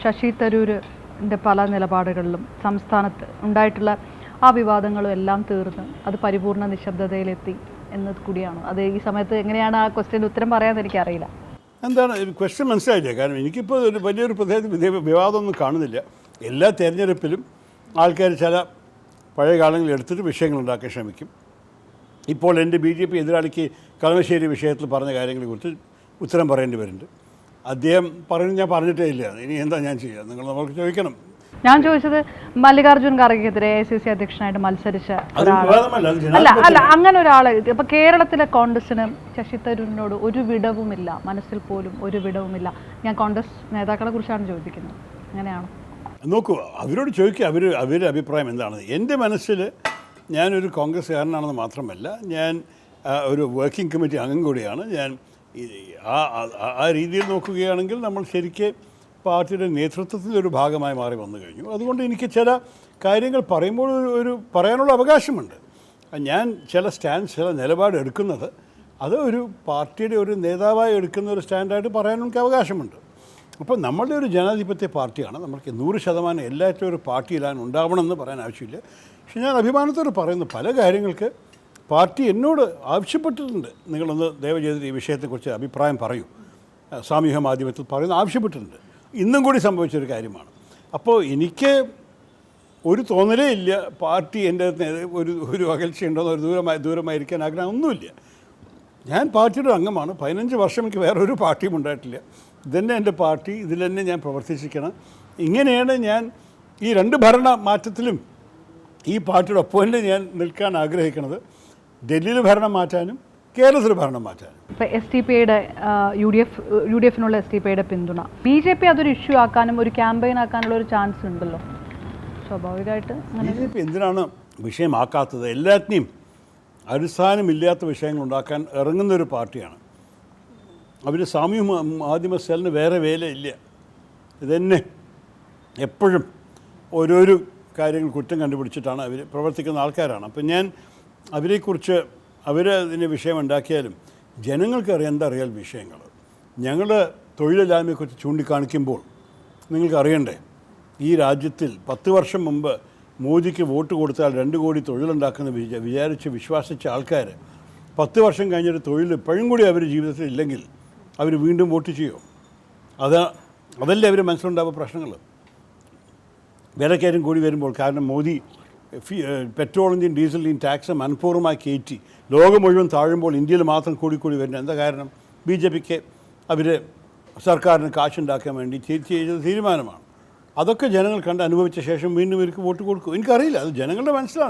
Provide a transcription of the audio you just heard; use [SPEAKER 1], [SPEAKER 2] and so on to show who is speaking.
[SPEAKER 1] ശശി തരൂരിൻ്റെ പല നിലപാടുകളിലും സംസ്ഥാനത്ത് ഉണ്ടായിട്ടുള്ള ആ വിവാദങ്ങളും എല്ലാം തീർന്ന് അത് പരിപൂർണ്ണ നിശബ്ദതയിലെത്തി എന്നത് കൂടിയാണ്. അത് ഈ സമയത്ത് എങ്ങനെയാണ് ആ ക്വസ്റ്റ്യൻ ഉത്തരം പറയാമെന്ന് എനിക്കറിയില്ല.
[SPEAKER 2] എന്താണ് ക്വസ്റ്റ്യൻ മനസ്സിലായില്ല. കാരണം എനിക്കിപ്പോൾ ഒരു വലിയൊരു പ്രത്യേക വിവാദമൊന്നും കാണുന്നില്ല. എല്ലാ തെരഞ്ഞെടുപ്പിലും ആൾക്കാർ ചില പഴയ കാലങ്ങളിൽ എടുത്തിട്ട് വിഷയങ്ങൾ ഉണ്ടാക്കാൻ ശ്രമിക്കും. ഇപ്പോൾ എൻ്റെ BJP എതിരാളിക്ക് കളമശ്ശേരി വിഷയത്തിൽ പറഞ്ഞ കാര്യങ്ങളെക്കുറിച്ച് ഉത്തരം പറയേണ്ടി വരുന്നുണ്ട്. അദ്ദേഹം പറയുന്നത് ഞാൻ പറഞ്ഞിട്ടേ ഇല്ല. ഇനി എന്താ ഞാൻ ചെയ്യുക? നിങ്ങൾ നമുക്ക് ചോദിക്കണം.
[SPEAKER 1] ഞാൻ ചോദിച്ചത് മല്ലികാർജ്ജുൻ ഖാർഗെക്കെതിരെ AICC അധ്യക്ഷനായിട്ട് മത്സരിച്ച അല്ല അങ്ങനെ ഒരാൾ ഇപ്പൊ കേരളത്തിലെ കോൺഗ്രസിന് ശശി തരൂരിനോട് ഒരു വിടവുമില്ല, മനസ്സിൽ പോലും ഒരു വിടവുമില്ല. ഞാൻ കോൺഗ്രസ് നേതാക്കളെ കുറിച്ചാണ് ചോദിക്കുന്നത്. അങ്ങനെയാണോ?
[SPEAKER 2] നോക്കൂ, അവരോട് ചോദിക്കുക അവരുടെ അഭിപ്രായം എന്താണ്. എൻ്റെ മനസ്സിൽ ഞാനൊരു കോൺഗ്രസ്സുകാരനാണെന്ന് മാത്രമല്ല, ഞാൻ ഒരു വർക്കിംഗ് കമ്മിറ്റി അംഗം കൂടിയാണ്. ഞാൻ ആ രീതിയിൽ നോക്കുകയാണെങ്കിൽ നമ്മൾ ശരിക്കും പാർട്ടിയുടെ നേതൃത്വത്തിൻ്റെ ഒരു ഭാഗമായി മാറി വന്നു കഴിഞ്ഞു. അതുകൊണ്ട് എനിക്ക് ചില കാര്യങ്ങൾ പറയുമ്പോൾ ഒരു പറയാനുള്ള അവകാശമുണ്ട്. ഞാൻ ചില നിലപാട് എടുക്കുന്നത് അത് ഒരു പാർട്ടിയുടെ ഒരു നേതാവായി എടുക്കുന്ന ഒരു സ്റ്റാൻഡായിട്ട് പറയാൻ എനിക്ക് അവകാശമുണ്ട്. അപ്പോൾ നമ്മളുടെ ഒരു ജനാധിപത്യ പാർട്ടിയാണ്. നമ്മൾക്ക് 100% എല്ലാറ്റും ഒരു പാർട്ടിയിലാണ് ഉണ്ടാവണമെന്ന് പറയാൻ ആവശ്യമില്ല. പക്ഷെ ഞാൻ അഭിമാനത്തോട് പറയുന്നു, പല കാര്യങ്ങൾക്ക് പാർട്ടി എന്നോട് ആവശ്യപ്പെട്ടിട്ടുണ്ട്. നിങ്ങളൊന്ന് ദയവ് ചെയ്തിട്ട് ഈ വിഷയത്തെക്കുറിച്ച് അഭിപ്രായം പറയൂ, സാമൂഹ്യ മാധ്യമത്തിൽ പറയുന്ന ആവശ്യപ്പെട്ടിട്ടുണ്ട്. ഇന്നും കൂടി സംഭവിച്ചൊരു കാര്യമാണ്. അപ്പോൾ എനിക്ക് ഒരു തോന്നലേ ഇല്ല പാർട്ടി എൻ്റെ ഒരു അകൽച്ചയുണ്ടോ, ഒരു ദൂരമായിരിക്കാൻ ആഗ്രഹം ഒന്നുമില്ല. ഞാൻ പാർട്ടിയുടെ അംഗമാണ്. 15 വർഷം എനിക്ക് വേറൊരു പാർട്ടിയും ഉണ്ടായിട്ടില്ല. ഇതന്നെ എൻ്റെ പാർട്ടി, ഇതിൽ തന്നെ ഞാൻ പ്രവർത്തിച്ചിരിക്കണം. ഇങ്ങനെയാണ് ഞാൻ ഈ 2 ഭരണ മാറ്റത്തിലും ഈ പാർട്ടിയുടെ ഒപ്പം ഞാൻ നിൽക്കാൻ ആഗ്രഹിക്കുന്നത്. ഡൽഹിയിൽ ഭരണം മാറ്റാനും കേരളത്തിൽ ഭരണം മാറ്റാനും.
[SPEAKER 1] ഇപ്പോൾ STPയുടെ UDF STPയുടെ പിന്തുണ BJP അതൊരു ഇഷ്യൂ ആക്കാനും ഒരു ക്യാമ്പയിൻ ആക്കാനുള്ള ഒരു ചാൻസ് ഉണ്ടല്ലോ സ്വാഭാവികമായിട്ട്.
[SPEAKER 2] BJP എന്തിനാണ് വിഷയമാക്കാത്തത്? എല്ലാത്തിനെയും അടിസ്ഥാനമില്ലാത്ത വിഷയങ്ങൾ ഉണ്ടാക്കാൻ ഇറങ്ങുന്നൊരു പാർട്ടിയാണ്. അവർ സാമൂഹ്യ മാധ്യമ സെല്ലിന് വേറെ വേലയില്ല. ഇതന്നെ എപ്പോഴും ഓരോരോ കാര്യങ്ങൾ കുറ്റം കണ്ടുപിടിച്ചിട്ടാണ് അവർ പ്രവർത്തിക്കുന്ന ആൾക്കാരാണ്. അപ്പം ഞാൻ അവരെക്കുറിച്ച് അവരതിന് വിഷയമുണ്ടാക്കിയാലും ജനങ്ങൾക്കറിയാം എന്താ റിയൽ വിഷയങ്ങൾ. ഞങ്ങൾ തൊഴിലില്ലായ്മയെക്കുറിച്ച് ചൂണ്ടിക്കാണിക്കുമ്പോൾ നിങ്ങൾക്കറിയണ്ടേ, ഈ രാജ്യത്തിൽ 10 വർഷം മുമ്പ് മോദിക്ക് വോട്ട് കൊടുത്താൽ 2 കോടി തൊഴിലുണ്ടാക്കുന്ന വിചാരിച്ച് വിശ്വസിച്ച ആൾക്കാർ 10 വർഷം കഴിഞ്ഞൊരു തൊഴിൽ ഇപ്പോഴും കൂടി അവർ ജീവിതത്തിൽ ഇല്ലെങ്കിൽ അവർ വീണ്ടും വോട്ട് ചെയ്യുമോ? അതല്ലേ അവർ മനസ്സിലുണ്ടാവുക പ്രശ്നങ്ങൾ. വിലക്കയറ്റം കൂടി വരുമ്പോൾ, കാരണം മോദി പെട്രോളിൻ്റെയും ഡീസലിൻ്റെയും ടാക്സ് മനഃപൂർവ്വമായി കയറ്റി ലോകം മുഴുവൻ താഴുമ്പോൾ ഇന്ത്യയിൽ മാത്രം കൂടി വരുന്നത് എന്താ കാരണം? BJPക്ക് അവർ സർക്കാരിന് കാശുണ്ടാക്കാൻ വേണ്ടി ചെയ്ത തീരുമാനമാണ്. അതൊക്കെ ജനങ്ങൾ കണ്ട് അനുഭവിച്ച ശേഷം വീണ്ടും ഇവർക്ക് വോട്ട് കൊടുക്കും. എനിക്കറിയില്ല, അത് ജനങ്ങളുടെ മനസ്സിലാണ്.